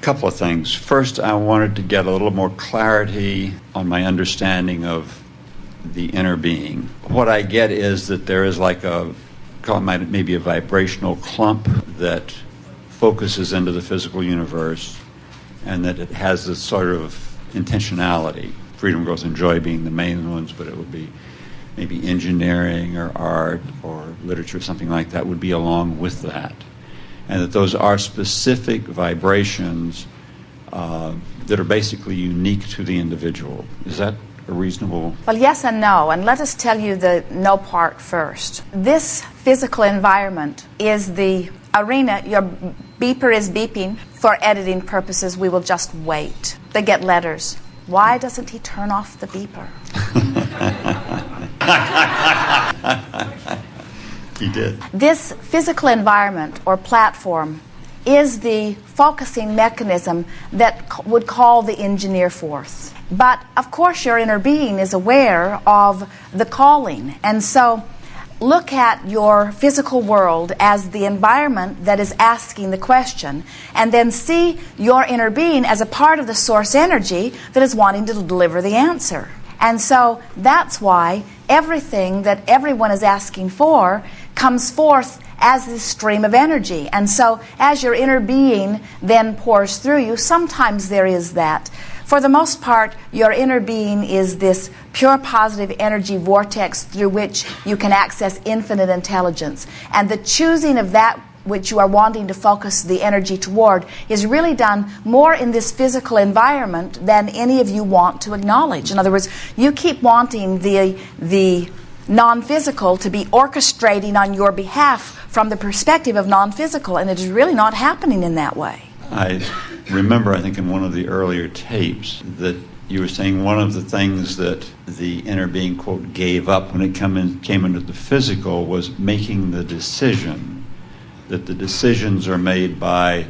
Couple of things. First, I wanted to get a little more clarity on my understanding of the inner being. What I get is that there is like maybe a vibrational clump that focuses into the physical universe, and that it has this sort of intentionality. Freedom, growth, and joy being the main ones, but it would be maybe engineering or art or literature, something like that would be along with that. And that those are specific vibrations that are basically unique to the individual. Is that a reasonable? Well, yes and no, and let us tell you the no part first. This physical environment is the arena. Your beeper is beeping. For editing purposes, we will just wait. They get letters. Why doesn't he turn off the beeper? He did. This physical environment or platform is the focusing mechanism that would call the engineer forth. But, of course, your inner being is aware of the calling. And so look at your physical world as the environment that is asking the question, and then see your inner being as a part of the source energy that is wanting to deliver the answer. And so that's why everything that everyone is asking for comes forth as this stream of energy. And so as your inner being then pours through you, sometimes there is that. For the most part, your inner being is this pure positive energy vortex through which you can access infinite intelligence. And the choosing of that which you are wanting to focus the energy toward is really done more in this physical environment than any of you want to acknowledge. In other words, you keep wanting the non-physical to be orchestrating on your behalf from the perspective of non-physical, and it is really not happening in that way. I remember, I think in one of the earlier tapes, that you were saying one of the things that the inner being, quote, gave up when it came into the physical was making the decision, that the decisions are made by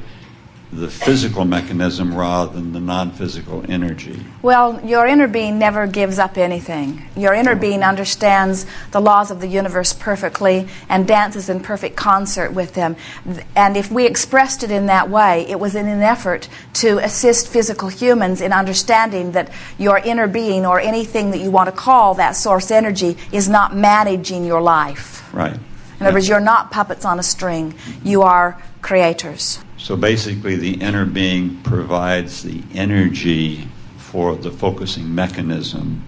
the physical mechanism rather than the non-physical energy. Well, your inner being never gives up anything. Your inner being understands the laws of the universe perfectly and dances in perfect concert with them. And if we expressed it in that way, it was in an effort to assist physical humans in understanding that your inner being, or anything that you want to call that source energy, is not managing your life. Right. In other words, you're not puppets on a string. You are creators. So basically the inner being provides the energy for the focusing mechanism,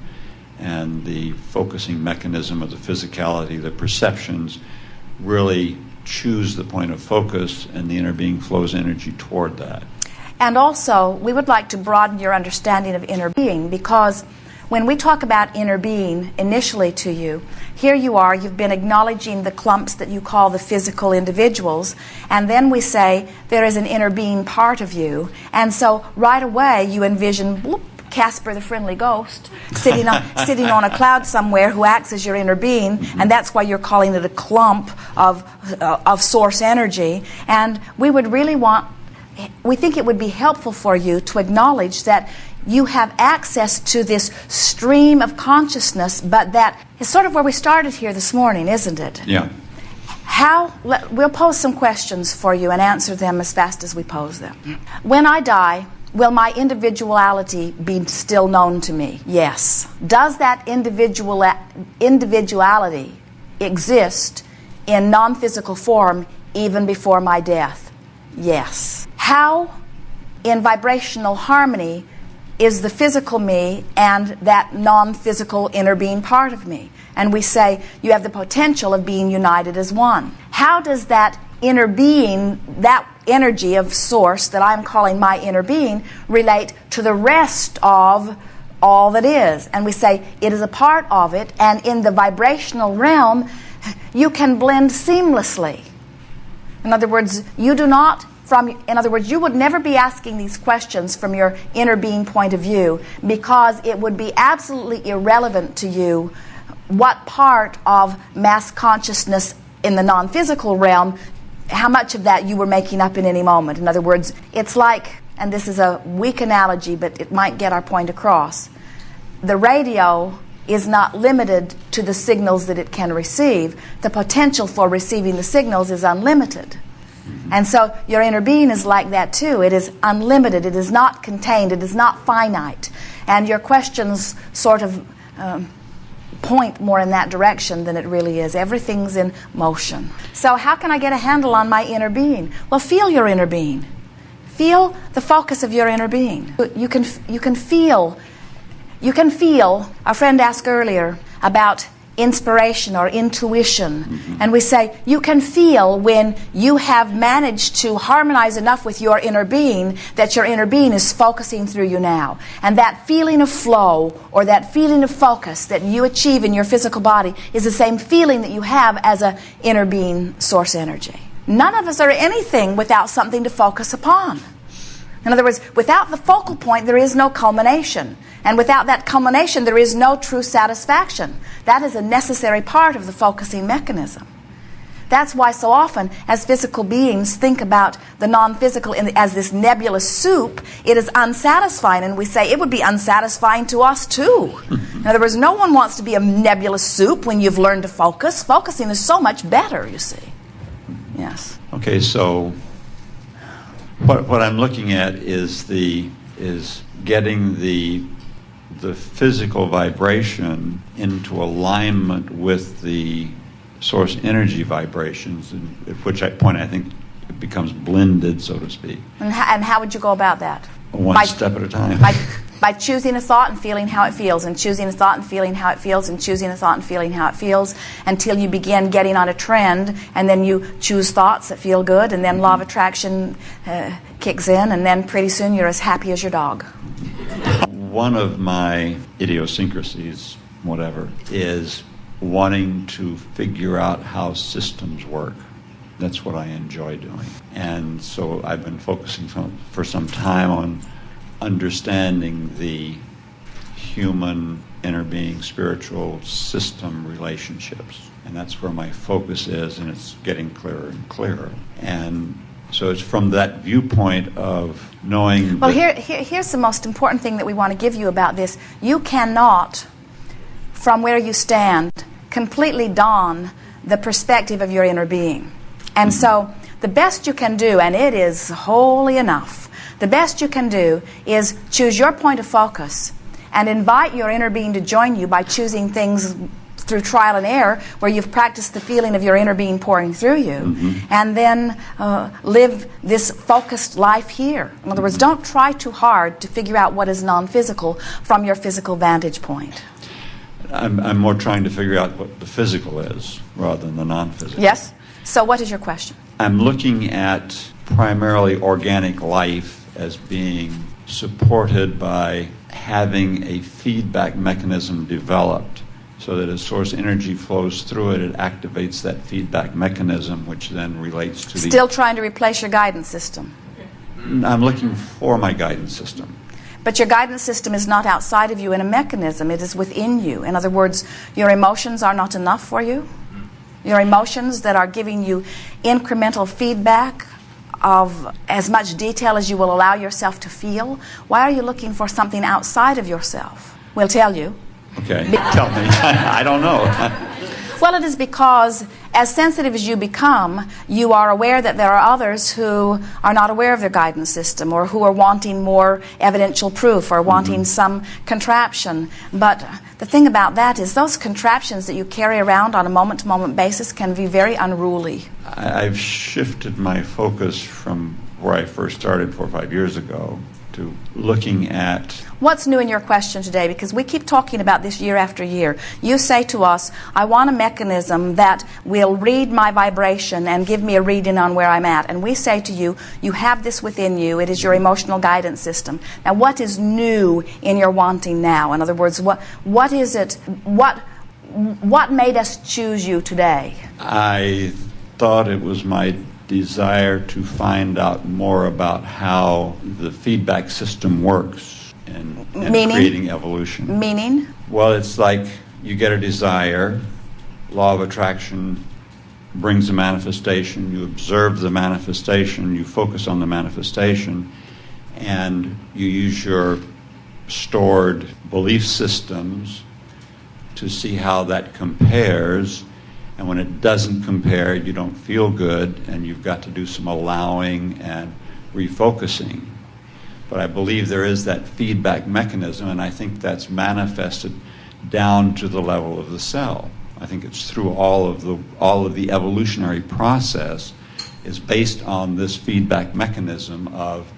and the focusing mechanism of the physicality, the perceptions, really choose the point of focus, and the inner being flows energy toward that. And also, we would like to broaden your understanding of inner being, because when we talk about inner being initially to you, here you are, you've been acknowledging the clumps that you call the physical individuals, and then we say there is an inner being part of you, and so right away you envision bloop, Casper the friendly ghost sitting on a cloud somewhere who acts as your inner being, and that's why you're calling it a clump of source energy. And we think it would be helpful for you to acknowledge that you have access to this stream of consciousness, but that is sort of where we started here this morning, isn't it? Yeah. We'll pose some questions for you and answer them as fast as we pose them. When I die, will my individuality be still known to me? Yes. Does that individuality exist in non-physical form even before my death? Yes. How, in vibrational harmony, is the physical me and that non-physical inner being part of me? And we say you have the potential of being united as one. How does that inner being, that energy of source that I'm calling my inner being, relate to the rest of all that is? And we say it is a part of it, and in the vibrational realm you can blend seamlessly. In other words, you would never be asking these questions from your inner being point of view, because it would be absolutely irrelevant to you what part of mass consciousness in the non-physical realm, how much of that you were making up in any moment. In other words, it's like, and this is a weak analogy, but it might get our point across, the radio is not limited to the signals that it can receive. The potential for receiving the signals is unlimited. And so your inner being is like that too. It is unlimited. It is not contained. It is not finite. And your questions sort of point more in that direction than it really is. Everything's in motion. So how can I get a handle on my inner being? Well, feel your inner being. Feel the focus of your inner being. You can feel. Our friend asked earlier about inspiration or intuition. And we say you can feel when you have managed to harmonize enough with your inner being that your inner being is focusing through you now. And that feeling of flow or that feeling of focus that you achieve in your physical body is the same feeling that you have as an inner being source energy. None of us are anything without something to focus upon. In other words, without the focal point, there is no culmination. And without that culmination, there is no true satisfaction. That is a necessary part of the focusing mechanism. That's why so often, as physical beings think about the non-physical as this nebulous soup, it is unsatisfying. And we say it would be unsatisfying to us too. In other words, no one wants to be a nebulous soup when you've learned to focus. Focusing is so much better, you see. Yes. Okay, so what I'm looking at is getting the physical vibration into alignment with the source energy vibrations, at which point I think it becomes blended, so to speak. And how would you go about that? One step at a time. By choosing a thought and feeling how it feels, and choosing a thought and feeling how it feels, and choosing a thought and feeling how it feels, until you begin getting on a trend, and then you choose thoughts that feel good, and then law of attraction kicks in, and then pretty soon you're as happy as your dog. One of my idiosyncrasies, whatever, is wanting to figure out how systems work. That's what I enjoy doing. And so I've been focusing for some time on understanding the human, inner being, spiritual system relationships. And that's where my focus is, and it's getting clearer and clearer. And so it's from that viewpoint of knowing... Well, here's the most important thing that we want to give you about this. You cannot, from where you stand, completely don the perspective of your inner being. And so the best you can do, and it is wholly enough, the best you can do is choose your point of focus and invite your inner being to join you by choosing things through trial and error where you've practiced the feeling of your inner being pouring through you, and then live this focused life here. In other words, don't try too hard to figure out what is non-physical from your physical vantage point. I'm more trying to figure out what the physical is rather than the non-physical. Yes? So what is your question? I'm looking at primarily organic life as being supported by having a feedback mechanism developed so that as source energy flows through it, it activates that feedback mechanism, which then relates to Still trying to replace your guidance system. I'm looking for my guidance system. But your guidance system is not outside of you in a mechanism. It is within you. In other words, your emotions are not enough for you. Your emotions that are giving you incremental feedback of as much detail as you will allow yourself to feel. Why are you looking for something outside of yourself? We'll tell you. Okay, tell me. I don't know. Well, it is because as sensitive as you become, you are aware that there are others who are not aware of their guidance system, or who are wanting more evidential proof, or wanting some contraption. But the thing about that is those contraptions that you carry around on a moment-to-moment basis can be very unruly. I've shifted my focus from where I first started 4 or 5 years ago to looking at... What's new in your question today? Because we keep talking about this year after year. You say to us, I want a mechanism that will read my vibration and give me a reading on where I'm at. And we say to you, you have this within you. It is your emotional guidance system. Now, what is new in your wanting now? In other words, what is it? What made us choose you today? I thought it was my desire to find out more about how the feedback system works and creating evolution. Meaning? Well, it's like you get a desire, law of attraction brings a manifestation, you observe the manifestation, you focus on the manifestation, and you use your stored belief systems to see how that compares. And when it doesn't compare, you don't feel good, and you've got to do some allowing and refocusing. But I believe there is that feedback mechanism, and I think that's manifested down to the level of the cell. I think it's through all of the evolutionary process is based on this feedback mechanism of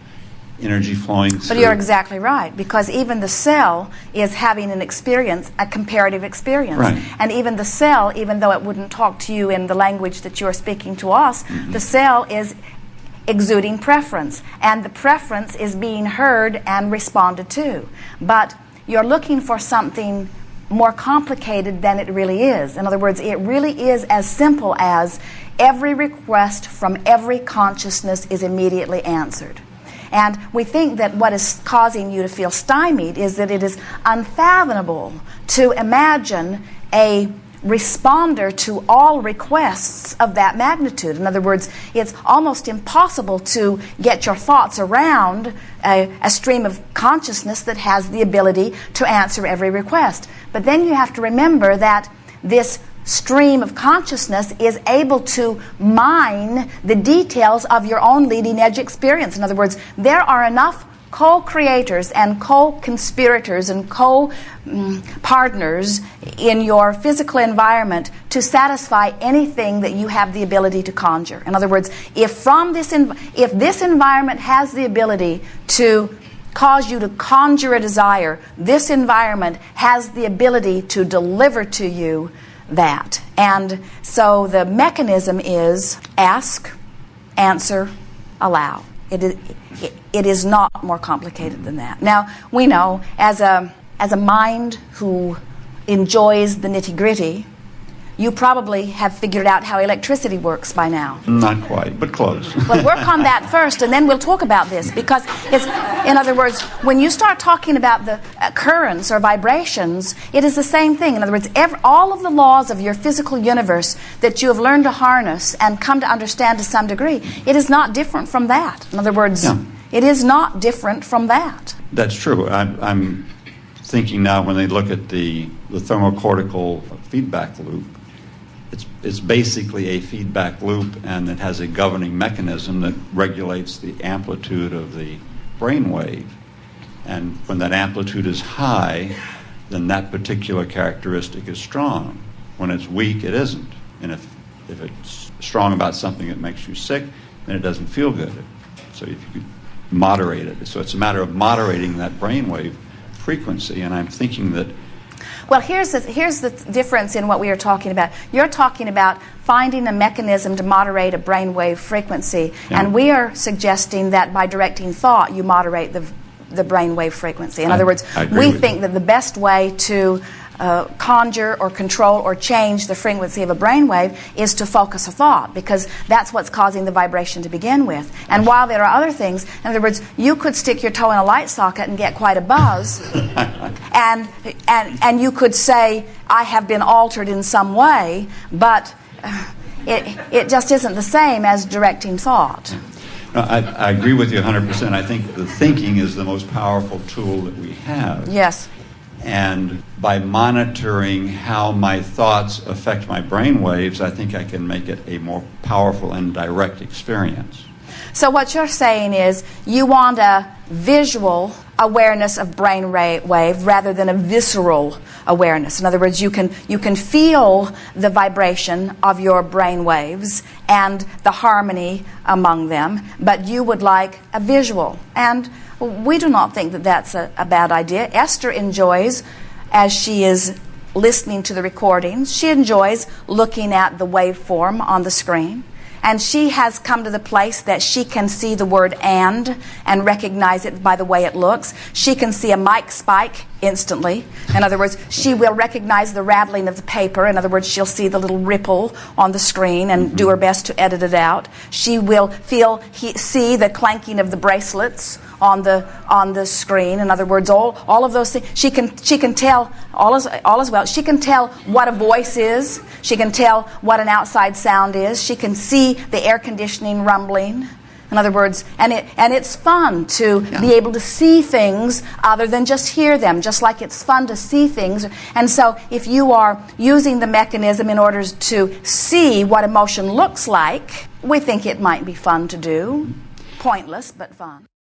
energy flowing through. But you're exactly right, because even the cell is having an experience, a comparative experience. Right. And even the cell, even though it wouldn't talk to you in the language that you're speaking to us, the cell is exuding preference, and the preference is being heard and responded to. But you're looking for something more complicated than it really is. In other words, it really is as simple as every request from every consciousness is immediately answered. And we think that what is causing you to feel stymied is that it is unfathomable to imagine a responder to all requests of that magnitude. In other words, it's almost impossible to get your thoughts around a stream of consciousness that has the ability to answer every request. But then you have to remember that this stream of consciousness is able to mine the details of your own leading edge experience. In other words, there are enough co-creators and co-conspirators and co-partners in your physical environment to satisfy anything that you have the ability to conjure. In other words, if this environment has the ability to cause you to conjure a desire, this environment has the ability to deliver to you that. And so the mechanism is ask, answer, allow. It is not more complicated than that. Now, we know as a mind who enjoys the nitty-gritty, you probably have figured out how electricity works by now. Not quite, but close. Well, work on that first, and then we'll talk about this, because it's, in other words, when you start talking about the currents or vibrations, it is the same thing. In other words, all of the laws of your physical universe that you have learned to harness and come to understand to some degree, it is not different from that. In other words, It is not different from that. That's true. I'm thinking now when they look at the thermocortical feedback loop, it's basically a feedback loop, and it has a governing mechanism that regulates the amplitude of the brain wave. And when that amplitude is high, then that particular characteristic is strong. When it's weak, it isn't. And if it's strong about something that makes you sick, then it doesn't feel good. So if you could moderate it. So it's a matter of moderating that brainwave frequency, and I'm thinking that. Well, here's the difference in what we are talking about. You're talking about finding a mechanism to moderate a brainwave frequency, and we are suggesting that by directing thought, you moderate the brainwave frequency. In other words, we think that the best way to conjure or control or change the frequency of a brainwave is to focus a thought, because that's what's causing the vibration to begin with. And while there are other things, in other words, you could stick your toe in a light socket and get quite a buzz, and you could say, I have been altered in some way, but it just isn't the same as directing thought. No, I agree with you 100%. I think the thinking is the most powerful tool that we have. Yes. And by monitoring how my thoughts affect my brain waves, I think I can make it a more powerful and direct experience. So what you're saying is you want a visual awareness of brain wave rather than a visceral awareness. In other words, you can feel the vibration of your brain waves and the harmony among them, but you would like a visual. And we do not think that that's a bad idea. Esther enjoys, as she is listening to the recordings, she enjoys looking at the waveform on the screen. And she has come to the place that she can see the word and recognize it by the way it looks. She can see a mic spike instantly. In other words, she will recognize the rattling of the paper. In other words, she'll see the little ripple on the screen and do her best to edit it out. She will see the clanking of the bracelets on the screen. In other words, all of those things. She can tell all is well. She can tell what a voice is. She can tell what an outside sound is. She can see the air conditioning rumbling. In In other words, and it's fun to be able to see things other than just hear them, just like it's fun to see things. And so if you are using the mechanism in order to see what emotion looks like, we think it might be fun to do. Pointless, but fun.